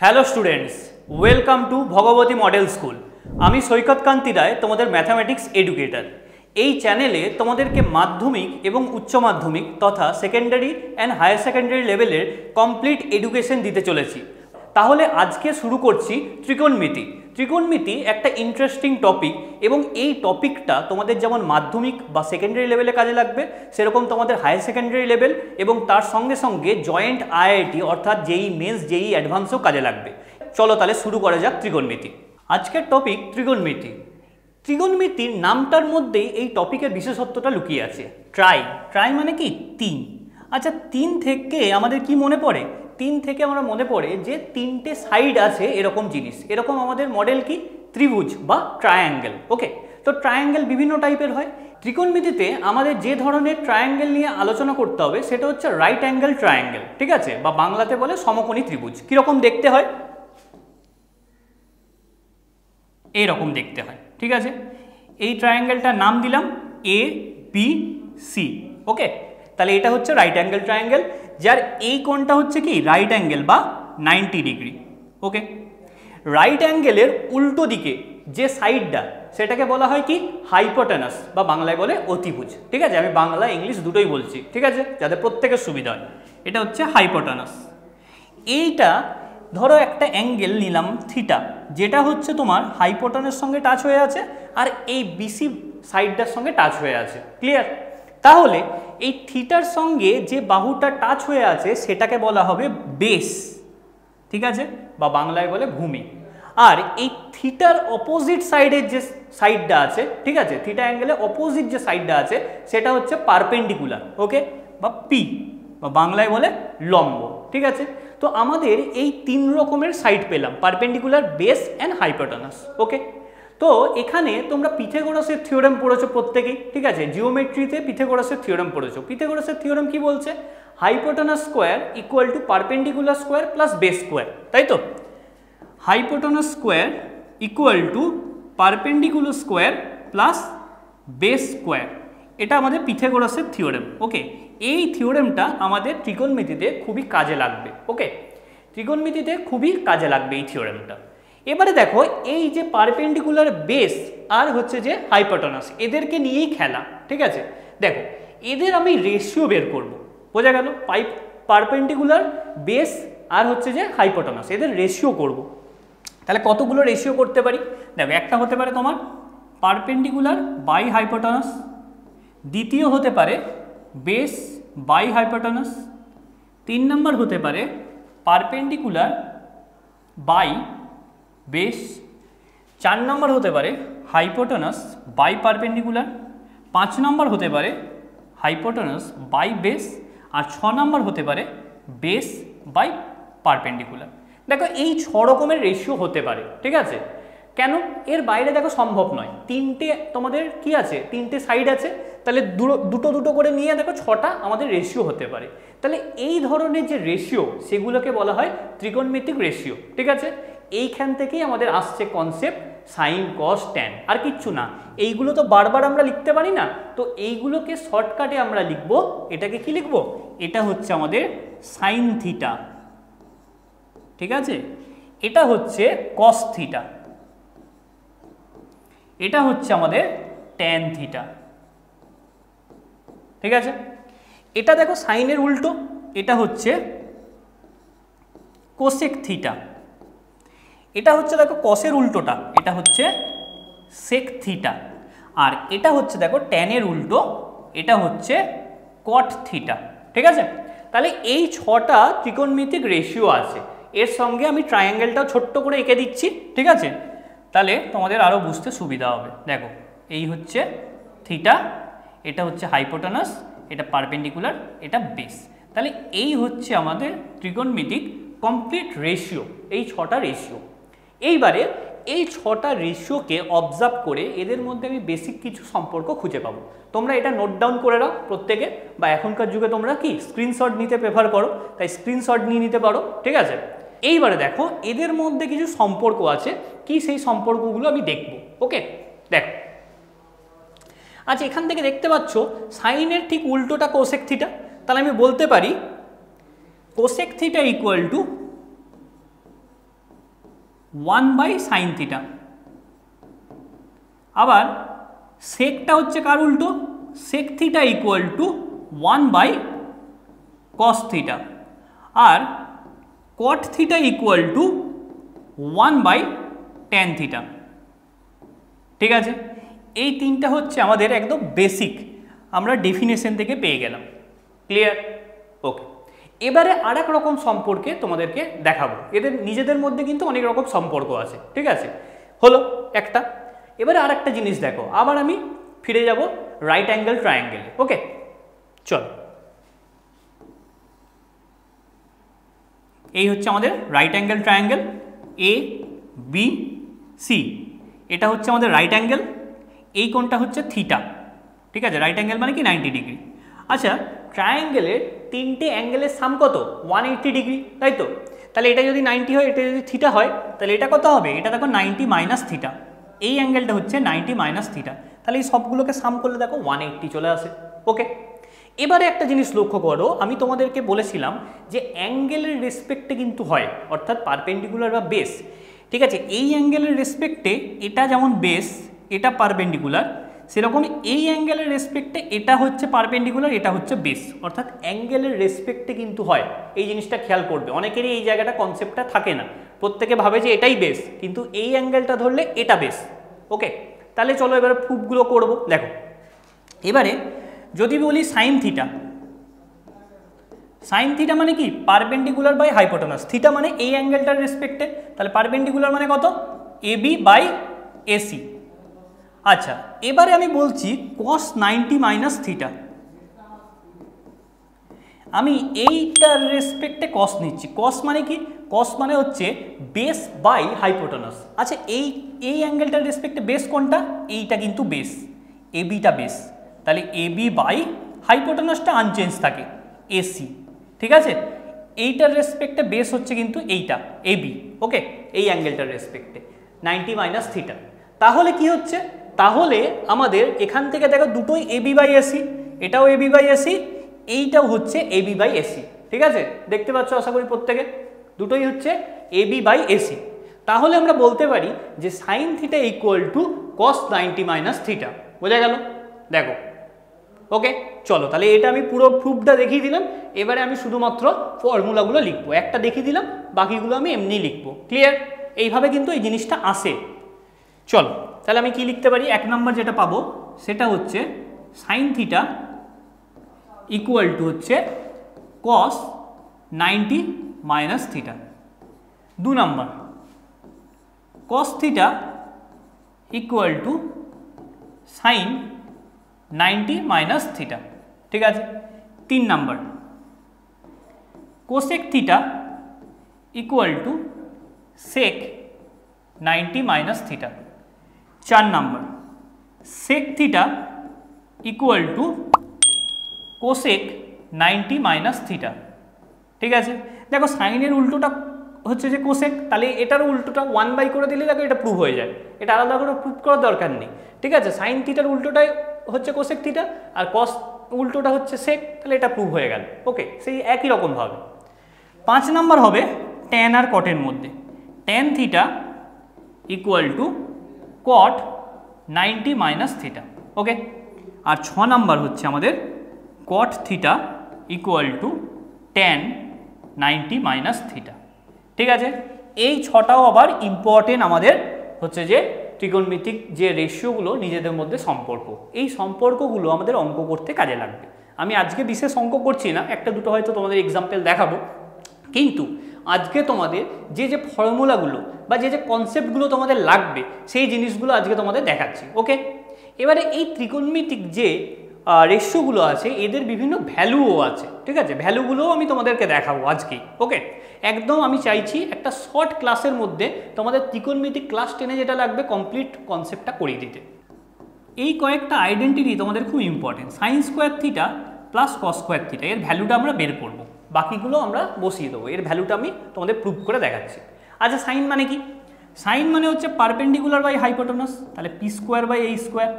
Hello students, welcome to Bhagwati model school. আমি সৈকত কান্তি রায়, তোমাদের mathematics educator. এই চ্যানেলে তোমাদেরকে মাধ্যমিক এবং উচ্চ মাধ্যমিক তথা সেকেন্ডারি অ্যান্ড হায়ার সেকেন্ডারি লেভেলের কমপ্লিট এডুকেশন দিতে চলেছি। তাহলে আজকে শুরু করছি ত্রিকোণমিতি। ত্রিকোণমিতি একটা ইন্টারেস্টিং টপিক এবং এই টপিকটা তোমাদের যেমন মাধ্যমিক বা সেকেন্ডারি লেভেলে কাজে লাগবে, সেরকম তোমাদের হায়ার সেকেন্ডারি লেভেল এবং তার সঙ্গে সঙ্গে জয়েন্ট আইআইটি অর্থাৎ জেই মেন্স জেই অ্যাডভান্সও কাজে লাগবে। চলো তাহলে শুরু করা যাক ত্রিকোণমিতি। আজকের টপিক ত্রিকোণমিতি। ত্রিকোণমিতির নামটার মধ্যেই এই টপিকের বিশেষত্বটা লুকিয়ে আছে। ট্রাই মানে কি? তিন। আচ্ছা, তিন থেকে আমাদের কি মনে পড়ে? তিন থেকে আমরা মনে পড়ে যে তিনটে সাইড আছে এরকম জিনিস। এরকম আমাদের মডেল কি? ত্রিভুজ বা ট্রায়াঙ্গেল। ওকে, তো ট্রায়াঙ্গেল বিভিন্ন টাইপের হয়। ত্রিকোণমিতিতে আমাদের যে ধরনের ট্রায়াঙ্গেল নিয়ে আলোচনা করতে হবে সেটা হচ্ছে রাইট অ্যাঙ্গেল ট্রায়াঙ্গেল, ঠিক আছে, বা বাংলাতে বলে সমকোণী ত্রিভুজ। কীরকম দেখতে হয়? এইরকম দেখতে হয়, ঠিক আছে। এই ট্রায়াঙ্গেলটার নাম দিলাম এ বি সি। ওকে, তাহলে এটা হচ্ছে রাইট অ্যাঙ্গেল ট্রায়াঙ্গেল, যার এই কোণটা হচ্ছে কি রাইট অ্যাঙ্গেল বা 90 ডিগ্রি। ওকে, রাইট অ্যাঙ্গেলের উল্টো দিকে যে সাইডটা সেটাকে বলা হয় কি? হাইপোটেনাস বা বাংলায় বলে অতিভুজ। ঠিক আছে, আমি বাংলা ইংলিশ দুটোই বলছি, ঠিক আছে, যাতে প্রত্যেকের সুবিধা হয়। এটা হচ্ছে হাইপোটেনাস। এইটা ধরো একটা অ্যাঙ্গেল নিলাম থিটা, যেটা হচ্ছে তোমার হাইপোটেনাসের সঙ্গে টাচ হয়ে আছে আর এই বিসি সাইডটার সঙ্গে টাচ হয়ে আছে। ক্লিয়ার? তাহলে এই থিটার সঙ্গে যে বাহুটা টাচ হয়ে আছে সেটাকে বলা হবে বেস, ঠিক আছে, বা বাংলায় বলে ভূমি। আর এই থিটার অপোজিট সাইডের যে সাইডটা আছে, ঠিক আছে, থিটা অ্যাঙ্গেলের অপোজিট যে সাইডটা আছে সেটা হচ্ছে পারপেন্ডিকুলার। ওকে, বা পি বা বাংলায় বলে লম্ব। ঠিক আছে, তো আমাদের এই তিন রকমের সাইড পেলাম, পারপেন্ডিকুলার, বেস অ্যান্ড হাইপোটেনাস। ওকে, তো এখানে তোমরা পিথাগোরাসের থিওরেম পড়েছো প্রত্যেকেই, ঠিক আছে, জিওমেট্রিতে পিথাগোরাসের থিওরেম পড়েছো। পিথাগোরাসের থিওরেম কি বলছে? Hypotenuse square equal two perpendicular square plus base square, তাই তো? Hypotenuse square equal two perpendicular square plus base square, এটা আমাদের পিথাগোরাসের থিওরেম। ওকে, এই থিওরেমটা আমাদের ত্রিকোণমিতিতে খুবই কাজে লাগবে। ওকে, ত্রিকোণমিতিতে খুবই কাজে লাগবে এই থিওরেমটা। এবারে দেখো, এই যে পারপেন্ডিকুলার বেস আর হচ্ছে যে হাইপোটেনাস, এদেরকে নিয়েই খেলা। ঠিক আছে, দেখো এদের আমি রেশিও বের করব। বোঝা গেল? পারপেন্ডিকুলার, বেস আর হচ্ছে যে হাইপোটেনাস, এদের রেশিও করব। তাহলে কতগুলো রেশিও করতে পারি? দেখো, একটা হতে পারে তোমার পারপেন্ডিকুলার বাই হাইপোটেনাস, দ্বিতীয় হতে পারে বেস বাই হাইপোটেনাস, 3 নম্বর হতে পারে পারপেন্ডিকুলার বাই বেস, 4 নম্বর হতে পারে হাইপোটেনাস বাই পারপেন্ডিকুলার, 5 নম্বর হতে পারে হাইপোটেনাস বাই বেস, আর 6 নম্বর হতে পারে বেস বাই পারপেন্ডিকুলার। দেখো, এই 6 রকমের রেশিও হতে পারে। ঠিক আছে, কেন? এর বাইরে দেখো সম্ভব নয়। তিনটে তোমাদের কি আছে? তিনটে সাইড আছে, তাহলে দুটো দুটো করে নিয়ে দেখো 6টা আমাদের রেশিও হতে পারে। তাহলে এই ধরনের যে রেশিও সেগুলোকে বলা হয় ত্রিকোণমিতিক রেশিও। ঠিক আছে, এইখান থেকেই আমাদের আসছে কনসেপ্ট সাইন, কস, ট্যান, আর কিচ্ছু না। এইগুলো তো বারবার আমরা লিখতে পারি না, তো এইগুলোকে শর্টকাটে আমরা লিখব। এটাকে কি লিখব? এটা হচ্ছে আমাদের সাইন থিটা, ঠিক আছে, এটা হচ্ছে কস থিটা, এটা হচ্ছে আমাদের ট্যান থিটা। ঠিক আছে, এটা দেখো সাইনের উল্টো, এটা হচ্ছে কোসেক থিটা। এটা হচ্ছে দেখো কসের উল্টোটা, এটা হচ্ছে সেক থিটা। আর এটা হচ্ছে দেখো ট্যানের উল্টো, এটা হচ্ছে কট থিটা। ঠিক আছে, তাহলে এই 6টা ত্রিকোণমিতিক রেশিও আছে। এর সঙ্গে আমি ট্রায়াঙ্গেলটাও ছোট্ট করে এঁকে দিচ্ছি। ঠিক আছে, তাহলে তোমাদের আরও বুঝতে সুবিধা হবে। দেখো, এই হচ্ছে থিটা, এটা হচ্ছে হাইপোটেনাস, এটা পারপেন্ডিকুলার, এটা বেস। তাহলে এই হচ্ছে আমাদের ত্রিকোণমিতিক কমপ্লিট রেশিও, এই 6টা রেশিও। এইবারে এই 6টা রেশিওকে অবজার্ভ করে এদের মধ্যে আমি বেসিক কিছু সম্পর্ক খুঁজে পাবো। তোমরা এটা নোট ডাউন করে নাও প্রত্যেকে, বা এখনকার যুগে তোমরা কি স্ক্রিনশট নিতে প্রেফার করো, তাই স্ক্রিনশট নিয়ে নিতে পারো। ঠিক আছে, এইবারে দেখো এদের মধ্যে কিছু সম্পর্ক আছে, কি সেই সম্পর্কগুলো আমি দেখব। ওকে, দেখো, আচ্ছা এখান থেকে দেখতে পাচ্ছ সাইনের ঠিক উল্টোটা কোসেক থিটা। তাহলে আমি বলতে পারি cosec theta equal to 1/sin theta. আবার সেকটা হচ্ছে কার উল্টো, sec theta equal to 1/cos theta, আর cot theta equal to 1/tan theta. ঠিক আছে, এই তিনটা হচ্ছে আমাদের একদম বেসিক, আমরা ডেফিনেশন থেকে পেয়ে গেলাম। ক্লিয়ার? ওকে, এবারে আর এক রকম সম্পর্কে তোমাদেরকে দেখাবো। এদের নিজেদের মধ্যে কিন্তু অনেক রকম সম্পর্ক আছে। ঠিক আছে, হলো একটা। এবারে আর একটা জিনিস দেখো, আবার আমি ফিরে যাব রাইট অ্যাঙ্গেল ট্রায়াঙ্গেলে। ওকে, চল, এই হচ্ছে আমাদের right angle triangle A B C. এটা হচ্ছে আমাদের রাইট অ্যাঙ্গেল, এই কোণটা হচ্ছে থিটা। ঠিক আছে, রাইট অ্যাঙ্গেল মানে কি 90 ডিগ্রি। আচ্ছা, ট্রায়াঙ্গেলের তিনটে অ্যাঙ্গেলের সাম কত? 180 ডিগ্রি, তাই তো? তাহলে এটা যদি 90 হয়, এটা যদি থিটা হয়, তাহলে এটা কত হবে? এটা দেখো 90 মাইনাস থিটা। এই অ্যাঙ্গেলটা হচ্ছে 90 মাইনাস থিটা। তাহলে এই সবগুলোকে সাম করলে দেখো 180 চলে আসে। ওকে, এবারে একটা জিনিস লক্ষ্য করো, আমি তোমাদেরকে বলেছিলাম যে অ্যাঙ্গেলের রেসপেক্টে কিন্তু হয়, অর্থাৎ পারপেন্ডিকুলার বা বেস। ঠিক আছে, এই অ্যাঙ্গেলের রেসপেক্টে এটা যেমন বেস, এটা পারপেন্ডিকুলার, সেরকম এই অ্যাঙ্গেলের রেসপেক্টে এটা হচ্ছে পারপেন্ডিকুলার, এটা হচ্ছে বেস, অর্থাৎ অ্যাঙ্গেলের রেসপেক্টে কিন্তু হয়। এই জিনিসটা খেয়াল করবে, অনেকেরই এই জায়গাটা কনসেপ্টটা থাকে না, প্রত্যেকে ভাবে যে এটাই বেস, কিন্তু এই অ্যাঙ্গেলটা ধরলে এটা বেস। ওকে, তাহলে চলো এবারে প্রুফগুলো করব। দেখো, এবারে যদি বলি সাইন থিটা, সাইন থিটা মানে কি? Perpendicular by hypotenuse. থিটা মানে এই অ্যাঙ্গেলটার রেসপেক্টে, তাহলে পারপেন্ডিকুলার মানে কত? A B by A C. আচ্ছা, এবারে আমি বলছি cos 90 মাইনাস থিটা, আমি এইটার রেসপেক্টে cos নিচ্ছি। cos মানে কি? cos মানে হচ্ছে বেস বাই হাইপোটেনাস। আচ্ছা, এই অ্যাঙ্গেলটার রেসপেক্টে বেস কোনটা? এইটা কিন্তু বেস, এবিটা বেস, তাহলে এবি বাই হাইপোটেনাসটা আনচেঞ্জ থাকে, এসি। ঠিক আছে, এইটার রেসপেক্টে বেস হচ্ছে কিন্তু এইটা এবি। ওকে, এই অ্যাঙ্গেলটার রেসপেক্টে 90 মাইনাস থিটা। তাহলে কি হচ্ছে? তাহলে আমাদের এখান থেকে দেখো দুটোই এবি বাই এসি, এটাও এবি বাই এসি, এইটাও হচ্ছে এবি বাই এসি। ঠিক আছে, দেখতে পাচ্ছ আশা করি প্রত্যেকে, দুটোই হচ্ছে এবি বাই এসি। তাহলে আমরা বলতে পারি যে sine theta equal to cos 90 minus theta. বোঝা গেল? দেখো, ওকে, চলো তাহলে এটা আমি পুরো প্রুফটা দেখিয়ে দিলাম। এবারে আমি শুধুমাত্র ফর্মুলাগুলো লিখবো, একটা দেখিয়ে দিলাম, বাকিগুলো আমি এমনি লিখবো। ক্লিয়ার? এইভাবে কিন্তু এই জিনিসটা আসে। চলো তাহলে আমি কি লিখতে পারি? এক নম্বর যেটা পাবো সেটা হচ্ছে সাইন থিটা ইকুয়াল টু হচ্ছে কস 90 মাইনাস থিটা। দু নম্বর cos theta equal to sine 90 minus theta. ঠিক আছে, তিন নম্বর cosec theta equal to sec 90 minus theta. চার নম্বর sec theta equal to cosec 90 minus theta. ঠিক আছে, দেখো সাইনের উল্টোটা হচ্ছে যে কোসেক, তাহলে এটারও উল্টোটা 1/, করে দিলে দেখো এটা প্রুভ হয়ে যায়, এটা আলাদা করে প্রুভ করার দরকার নেই। ঠিক আছে, সাইন থিটার উল্টোটাই হচ্ছে কোসেক থিটা, আর কস উল্টোটা হচ্ছে সেক, তাহলে এটা প্রুভ হয়ে গেল। ওকে, সেই একই রকমভাবে পাঁচ নম্বর হবে ট্যান আর কটের মধ্যে, tan theta equal to cot 90 minus theta. Okay, আর ছ নম্বর হচ্ছে আমাদের cot theta equal to tan 90 minus theta. ঠিক আছে, এই ছটাও আবার ইম্পর্টেন্ট আমাদের হচ্ছে যে ত্রিকোণমিতিক যে রেশিওগুলো নিজেদের মধ্যে সম্পর্ক, এই সম্পর্কগুলো আমাদের অঙ্ক করতে কাজে লাগবে। আমি আজকে বিশেষ অঙ্ক করছি না, একটা দুটো হয়তো তোমাদের এক্সাম্পল দেখাবো, কিন্তু আজকে তোমাদের যে যে ফর্মুলাগুলো বা যে যে কনসেপ্টগুলো তোমাদের লাগবে সেই জিনিসগুলো আজকে তোমাদের দেখাচ্ছি। ওকে, এবারে এই ত্রিকোণমিতিক যে রেশিওগুলো আছে এদের বিভিন্ন ভ্যালুও আছে। ঠিক আছে, ভ্যালুগুলোও আমি তোমাদেরকে দেখাবো আজকেই। ওকে, একদম আমি চাইছি একটা শর্ট ক্লাসের মধ্যে তোমাদের ত্রিকোণমিতিক ক্লাস 10-এ যেটা লাগবে কমপ্লিট কনসেপ্টটা করিয়ে দিতে। এই কয়েকটা আইডেন্টিটি তোমাদের খুব important. Sign square theta plus cos square theta, এর ভ্যালুটা আমরা বের করব, বাকিগুলো আমরা বসিয়ে দেবো, এর ভ্যালুটা আমি তোমাদের প্রুভ করে দেখাচ্ছি। আচ্ছা, সাইন মানে কি? সাইন মানে হচ্ছে পারপেন্ডিকুলার বাই হাইপোটেনাস, তাহলে P square by H square.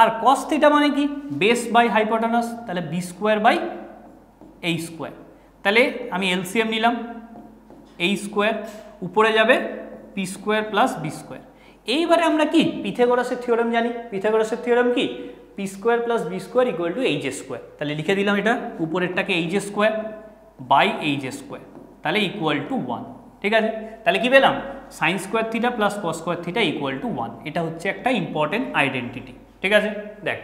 আর কস থিটা মানে কি? বেস বাই হাইপোটেনাস, তাহলে B square by H square. তাহলে আমি এলসিএম নিলাম, এই স্কোয়ার উপরে যাবে P square plus B square. এইবারে আমরা কি পিথাগোরাসের থিওরেম জানি, পিথাগোরাসের থিওরেম কি P square plus B square equal to H square. তাহলে লিখে দিলাম এটা, উপরেরটাকে H square by H square, তাহলে ইকুয়াল টু 1। ঠিক আছে, তাহলে কি পেলাম sign square theta plus cos square theta equal to 1। এটা হচ্ছে একটা ইম্পর্টেন্ট আইডেন্টিটি। ঠিক আছে, দেখ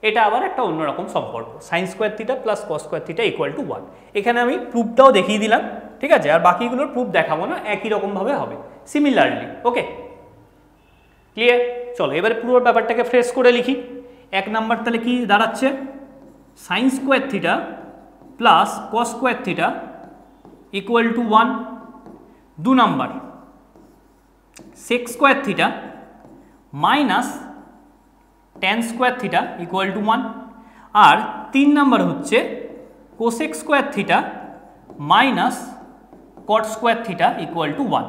এটা আবার একটা অন্যরকম সম্পর্ক, sign square theta plus cos square theta equal to 1। এখানে আমি প্রুফটাও দেখিয়ে দিলাম। ঠিক আছে, আর বাকিগুলোর প্রুফ দেখাবো না, একই রকমভাবে হবে সিমিলারলি। ওকে, ক্লিয়ার? চলো এবারে পুরো ব্যাপারটাকে ফ্রেশ করে লিখি। 1 নাম্বার তাহলে কি দাঁড়াচ্ছে, sine square theta plus cos square theta equal to 1। 2 number sec square theta minus tan square theta equal to 1। আর 3 নাম্বার হচ্ছে cosec square theta minus cot square theta equal to 1।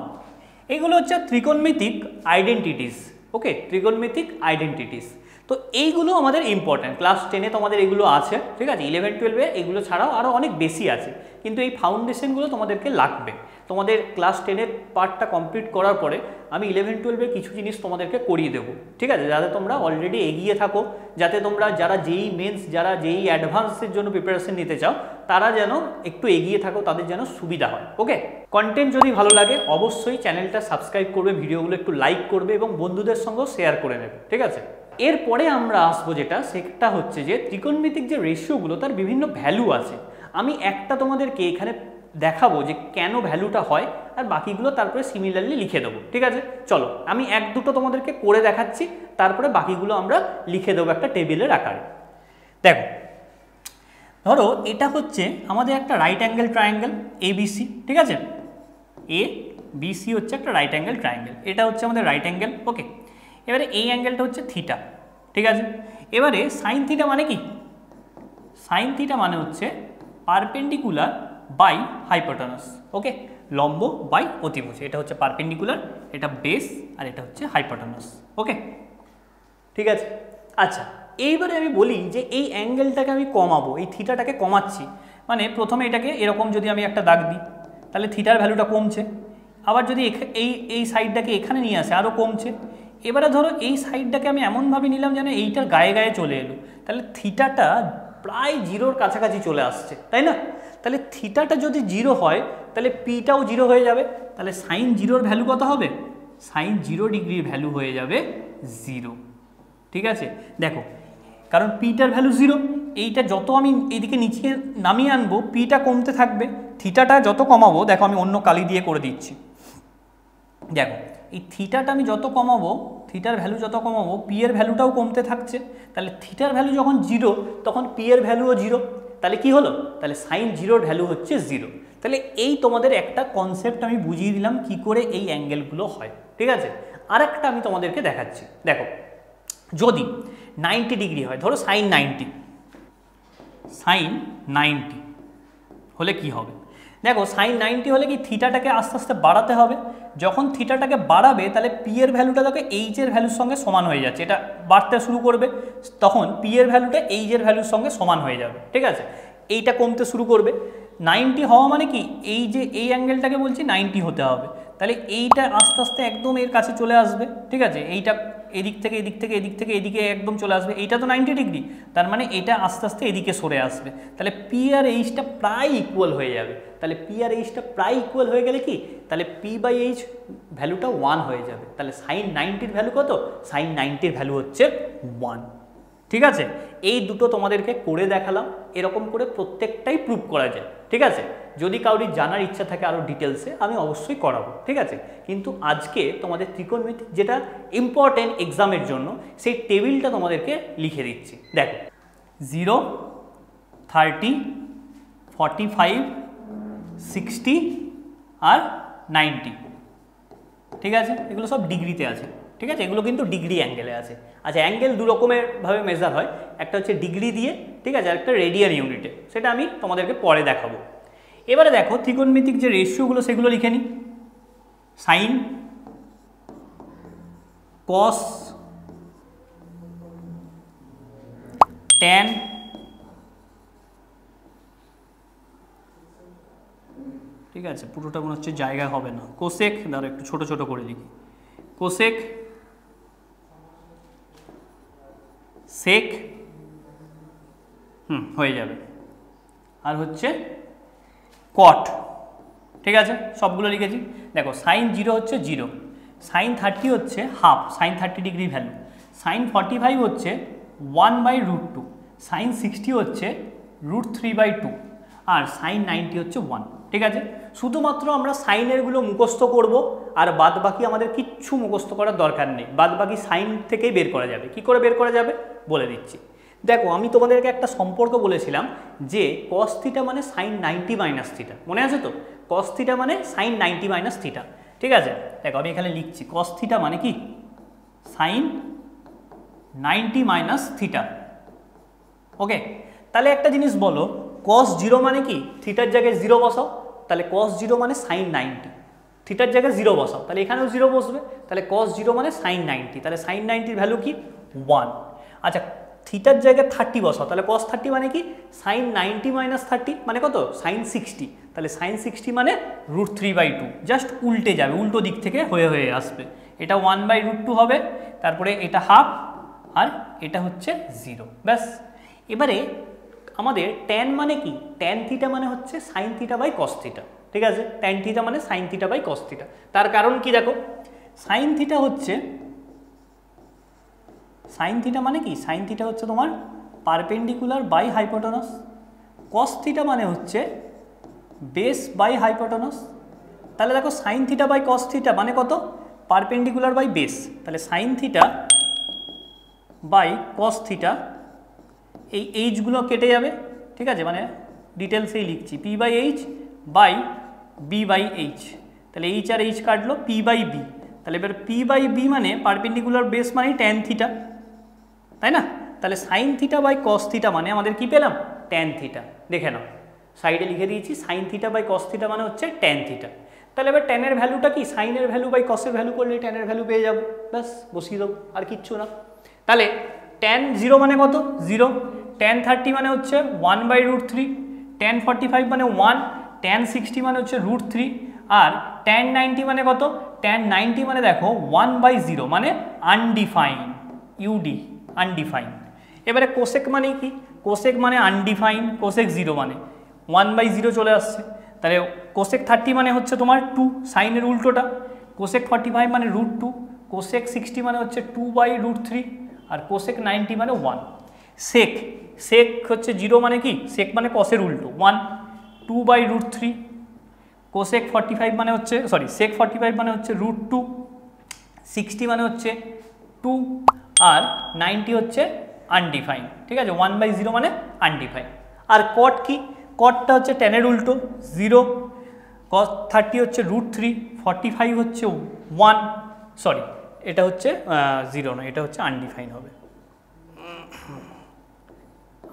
এগুলো হচ্ছে ত্রিকোণমিতিক আইডেন্টিটিস। ওকে, ত্রিকোণমিতিক identities. তো এইগুলো আমাদের important, class 10-এ তোমাদের এগুলো আছে। ঠিক আছে, 11-12-এ এগুলো ছাড়াও আরও অনেক বেশি আছে, কিন্তু এই ফাউন্ডেশনগুলো তোমাদেরকে লাগবে। তোমাদের ক্লাস 10-এর পার্টটা কমপ্লিট করার পরে আমি 11-12-এর কিছু জিনিস তোমাদেরকে করিয়ে দেবো। ঠিক আছে, যাতে তোমরা অলরেডি এগিয়ে থাকো, যাতে তোমরা যারা যেই মেন্স, যারা যেই অ্যাডভান্সের জন্য প্রিপারেশন নিতে চাও, তারা যেন একটু এগিয়ে থাকো, তাদের যেন সুবিধা হয়। ওকে, কন্টেন্ট যদি ভালো লাগে অবশ্যই চ্যানেলটা সাবস্ক্রাইব করবে, ভিডিওগুলো একটু লাইক করবে এবং বন্ধুদের সঙ্গেও শেয়ার করে নেবে। ঠিক আছে, এরপরে আমরা আসবো যেটা, সেটা হচ্ছে যে ত্রিকোণমিতিক যে রেশিওগুলো তার বিভিন্ন ভ্যালু আছে। আমি একটা তোমাদেরকে এখানে দেখাবো যে কেন ভ্যালুটা হয়, আর বাকিগুলো তারপরে সিমিলারলি লিখে দেবো। ঠিক আছে, চলো আমি 1-2টো তোমাদেরকে করে দেখাচ্ছি, তারপরে বাকিগুলো আমরা লিখে দেবো একটা টেবিলের আকারে। দেখো, ধরো এটা হচ্ছে আমাদের একটা রাইট অ্যাঙ্গেল ট্রায়াঙ্গেল ABC। ঠিক আছে, ABC হচ্ছে একটা রাইট অ্যাঙ্গেল ট্রায়াঙ্গেল, এটা হচ্ছে আমাদের রাইট অ্যাঙ্গেল। ওকে, এবারে এই অ্যাঙ্গেলটা হচ্ছে থিটা। ঠিক আছে, এবারে সাইন থিটা মানে কি, সাইন থিটা মানে হচ্ছে পারপেন্ডিকুলার বাই হাইপোটেনাস। ওকে, লম্ব বাই অতিভুজ, এটা হচ্ছে পারপেন্ডিকুলার, এটা বেস, আর এটা হচ্ছে হাইপোটেনাস। ওকে, ঠিক আছে। আচ্ছা, এইবারে আমি বলি যে এই অ্যাঙ্গেলটাকে আমি কমাবো, এই থিটাটাকে কমাচ্ছি, মানে প্রথমে এটাকে এরকম যদি আমি একটা দাগ দিই, তাহলে থিটার ভ্যালুটা কমছে। আবার যদি এই সাইডটাকে এখানে নিয়ে আসে, আরও কমছে। এবারে ধরো এই সাইডটাকে আমি এমনভাবে নিলাম যেন এইটার গায়ে গায়ে চলে এলো, তাহলে থিটাটা প্রায় 0-র কাছাকাছি চলে আসছে, তাই না? তাহলে থিটাটা যদি 0 হয় তাহলে পিটাও 0 হয়ে যাবে, তাহলে সাইন 0-র ভ্যালু কত হবে, সাইন 0 ডিগ্রির ভ্যালু হয়ে যাবে 0। ঠিক আছে, দেখো কারণ পিটার ভ্যালু 0, এইটা যত আমি এইদিকে নিচে নামিয়ে আনবো পিটা কমতে থাকবে, থিটাটা যত কমাবো, দেখো আমি অন্য কালি দিয়ে করে দিচ্ছি, দেখো এই থিটাটা আমি যত কমাবো, থিটার ভ্যালু যত কমাবো, পি এর ভ্যালুটাও কমতে থাকছে। তাহলে থিটার ভ্যালু যখন 0 তখন পি এর ভ্যালুও 0, তাহলে কি হলো, তাহলে সাইন 0-র ভ্যালু হচ্ছে 0। তাহলে এই তোমাদের একটা কনসেপ্ট আমি বুঝিয়ে দিলাম কি করে এই অ্যাঙ্গেলগুলো হয়। ঠিক আছে, আর একটা আমি তোমাদেরকে দেখাচ্ছি। দেখো যদি 90 ডিগ্রি হয়, ধরো সাইন 90, সাইন 90 হলে কি হবে, দেখো সাইন 90 হলে কি থিটাটাকে আস্তে আস্তে বাড়াতে হবে। যখন থিটাটাকে বাড়াবে তাহলে পি এর ভ্যালুটা দেখো এইচ এর ভ্যালুর সঙ্গে সমান হয়ে যাচ্ছে, এটা বাড়তে শুরু করবে, তখন পি এর ভ্যালুটা এইচ এর ভ্যালুর সঙ্গে সমান হয়ে যাবে। ঠিক আছে, এইটা কমতে শুরু করবে। 90 হওয়া মানে কি, এই যে এই অ্যাঙ্গেলটাকে বলছি 90 হতে হবে, তাহলে এইটা আস্তে আস্তে একদম এর কাছে চলে আসবে। ঠিক আছে, এইটা এদিক থেকে এদিক থেকে এদিক থেকে এদিকে একদম চলে আসবে, এইটা তো 90 ডিগ্রি, তার মানে এটা আস্তে আস্তে এদিকে সরে আসবে, তাহলে পি আর এইচটা প্রায় ইকুয়াল হয়ে যাবে। তাহলে পি আর এইচটা প্রায় ইকুয়াল হয়ে গেলে কি, তাহলে পি বাই এইচ ভ্যালুটা 1 হয়ে যাবে। তাহলে সাইন 90-র ভ্যালু কত, সাইন 90-র ভ্যালু হচ্ছে 1। ঠিক আছে, এই দুটো তোমাদেরকে করে দেখালাম, এরকম করে প্রত্যেকটাই প্রুভ করা যায়। ঠিক আছে, যদি কাউরির জানার ইচ্ছা থাকে আরও ডিটেলসে আমি অবশ্যই করাবো। ঠিক আছে, কিন্তু আজকে তোমাদের ত্রিকোণমিতিক যেটা ইম্পর্টেন্ট এক্সামের জন্য, সেই টেবিলটা তোমাদেরকে লিখে দিচ্ছি। দেখো 0, 30, 45, 60 আর 90। ঠিক আছে, এগুলো সব ডিগ্রিতে আছে। ঠিক আছে, এগুলো কিন্তু ডিগ্রি অ্যাঙ্গেলে আছে। আচ্ছা, অ্যাঙ্গেল দু রকমের ভাবে মেজার হয়, একটা হচ্ছে ডিগ্রি দিয়ে, ঠিক আছে, আর একটা রেডিয়ান ইউনিটে, সেটা আমি তোমাদেরকে পরে দেখাবো। এবারে দেখো ত্রিকোণমিতিক যে রেশিওগুলো সেগুলো লিখে নিই। সাইন, কস, ট্যান, ঠিক আছে, পুরোটা মনে হচ্ছে জায়গা হবে না। কোসেক, ধরো একটু ছোট ছোট করে লিখি, কোসেক সেক, হয়ে যাবে। আর হচ্ছে কট, ঠিক আছে, সবগুলো লিখেছি। দেখো সাইন 0 হচ্ছে 0, সাইন 30 হচ্ছে half, sine 30 degree value, sine 45 হচ্ছে 1/√2, সাইন 60 হচ্ছে √3/2, আর সাইন 90 হচ্ছে 1। ঠিক আছে, শুধুমাত্র আমরা সাইনেরগুলো মুখস্থ করব, আর বাদ বাকি আমাদের কিচ্ছু মুখস্থ করার দরকার নেই, বাদ বাকি সাইন থেকেই বের করা যাবে। কি করে বের করা যাবে বলে দিচ্ছি। দেখো আমি তোমাদেরকে একটা সম্পর্ক বলেছিলাম যে cos থিটা মানে সাইন 90 - থিটা, মনে আছে তো? cos থিটা মানে সাইন 90 - থিটা। ঠিক আছে, দেখো আমি এখানে লিখছি cos থিটা মানে কি সাইন 90 - থিটা। ওকে, তাহলে একটা জিনিস বলো, cos 0 মানে কি? থিটার জায়গায় 0 বসাও, তাহলে cos 0 মানে সাইন 90, থিটার জায়গায় 0 বসাও, তাহলে এখানেও 0 বসবে, তাহলে cos 0 মানে সাইন 90, তাহলে সাইন 90-র ভ্যালু কি 1। আচ্ছা, থিটার জায়গায় 30 বসাও, তাহলে cos 30 মানে কি সাইন 90 - 30 মানে কত? সাইন 60, তাহলে সাইন 60 মানে √3/2, জাস্ট উল্টে যাবে, উল্টো দিক থেকে হয়ে হয়ে আসবে। এটা 1/√2 হবে, তারপরে এটা হাফ, আর এটা হচ্ছে 0, ব্যাস। এবারে আমাদের ট্যান মানে কি? ট্যান থিটা মানে হচ্ছে sine theta by cos theta. ঠিক আছে, ট্যান থিটা মানে sine theta by cos theta. তার কারণ কি দেখো, সাইন থিটা হচ্ছে, সাইন থিটা মানে কি? সাইন থিটা হচ্ছে তোমার perpendicular by hypotenuse, cos theta মানে হচ্ছে বেস বাই হাইপোটেনাস। তাহলে দেখো sine theta by cos theta মানে কত? পারপেন্ডিকুলার বাই বেস, তাহলে sine theta by cos theta, এই এইচগুলো কেটে যাবে। ঠিক আছে, মানে ডিটেলসেই লিখছি, p/h বাই b/h, তাহলে এইচ আর এইচ কাটলো, p/b, তাহলে এবার p/b মানে পারপেন্ডিকুলার বেস মানে ট্যান থিটা, তাই না? তাহলে sine theta by cos theta মানে আমাদের কি পেলাম? Tan theta. দেখে নাও, সাইডে লিখে দিয়েছি, sine theta by cos theta মানে হচ্ছে ট্যান থিটা। তাহলে এবার ট্যানের ভ্যালুটা কি? সাইনের ভ্যালু বাই কসের ভ্যালু করলে ট্যানের ভ্যালু পেয়ে যাবো, ব্যাস বসিয়ে দেবো, আর কিচ্ছু না। তাহলে ট্যান 0 মানে কত? 0, ট্যান 30 মানে হচ্ছে 1/√3, ট্যান 45 মানে 1, ট্যান 60 মানে হচ্ছে √3, আর ট্যান 90 মানে কত? ট্যান 90 মানে দেখো 1/0 মানে আনডিফাইন, ইউডি আনডিফাইন। এবারে কোসেক মানে কি? কোসেক মানে আনডিফাইন, কোসেক 0 মানে 1/0 চলে আসছে, তাহলে কোসেক 30 মানে হচ্ছে তোমার 2, সাইনের উল্টোটা, কোসেক 45 মানে √2, কোসেক 60 মানে হচ্ছে 2/√3, আর কোসেক 90 মানে 1। সেক, সেক হচ্ছে 0 মানে কি? সেক মানে কসের উল্টো 1, 2/√3, কোসেক 45 মানে হচ্ছে, সরি সেক 45 মানে হচ্ছে √2, 60 মানে হচ্ছে 2, আর 90 হচ্ছে আনডিফাইন। ঠিক আছে, 1/0 মানে আনডিফাইন। আর কট কি? কটটা হচ্ছে ট্যানের উল্টো 0, cos 30 হচ্ছে √3, 45 হচ্ছে 1, সরি এটা হচ্ছে 0 না, এটা হচ্ছে আনডিফাইন হবে,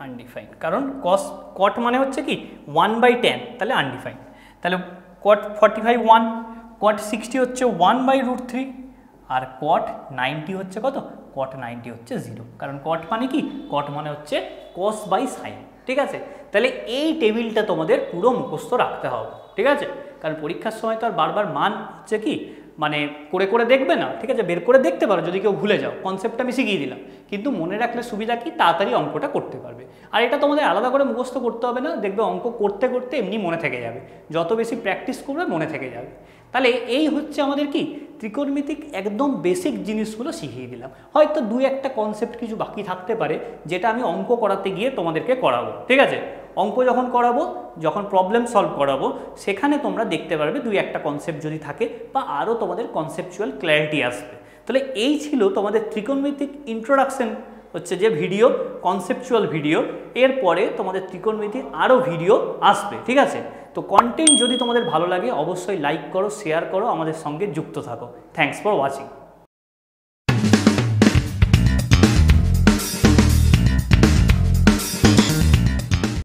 আনডিফাইন, কারণ কট মানে হচ্ছে কি 1/tan, তাহলে আনডিফাইন। তাহলে cot 45 1, cot 60 হচ্ছে 1/√3, আর cot 90 হচ্ছে কত? cot 90 হচ্ছে 0, কারণ cot মানে কি? cot মানে হচ্ছে cos বাই সাইন। ঠিক আছে, তাহলে এই টেবিলটা তোমাদের পুরো মুখস্থ রাখতে হবে। ঠিক আছে, কারণ পরীক্ষার সময় তো আর বারবার মান হচ্ছে কি মানে করে করে দেখবে না। ঠিক আছে, বের করে দেখতে পারো যদি কেউ ভুলে যাও, কনসেপ্টটা আমি শিখিয়ে দিলাম, কিন্তু মনে রাখলে সুবিধা কি তাড়াতাড়ি অঙ্কটা করতে পারবে। আর এটা তোমাদের আলাদা করে মুখস্থ করতে হবে না, দেখবে অঙ্ক করতে করতে এমনি মনে থেকে যাবে, যত বেশি প্র্যাকটিস করবে মনে থেকে যাবে। তাহলে এই হচ্ছে আমাদের কি ত্রিকোণমিতিক একদম বেসিক জিনিসগুলো শিখিয়ে দিলাম। হয়তো দুই একটা কনসেপ্ট কিছু বাকি থাকতে পারে যেটা আমি অঙ্ক করাতে গিয়ে তোমাদেরকে করাবো। ঠিক আছে, অঙ্ক যখন করাবো, যখন প্রবলেম সলভ করাবো, সেখানে তোমরা দেখতে পারবে দুই একটা কনসেপ্ট যদি থাকে, বা আরও তোমাদের কনসেপচুয়াল ক্ল্যারিটি আসবে। তাহলে এই ছিল তোমাদের ত্রিকোণমিতিক ইন্ট্রোডাকশন হচ্ছে যে ভিডিও, কনসেপচুয়াল ভিডিও। এরপরে তোমাদের ত্রিকোণমিতিক আরও ভিডিও আসবে। ঠিক আছে, তো কন্টেন্ট যদি তোমাদের ভালো লাগে অবশ্যই লাইক করো, শেয়ার করো, আমাদের সঙ্গে যুক্ত থাকো। Thanks for watching.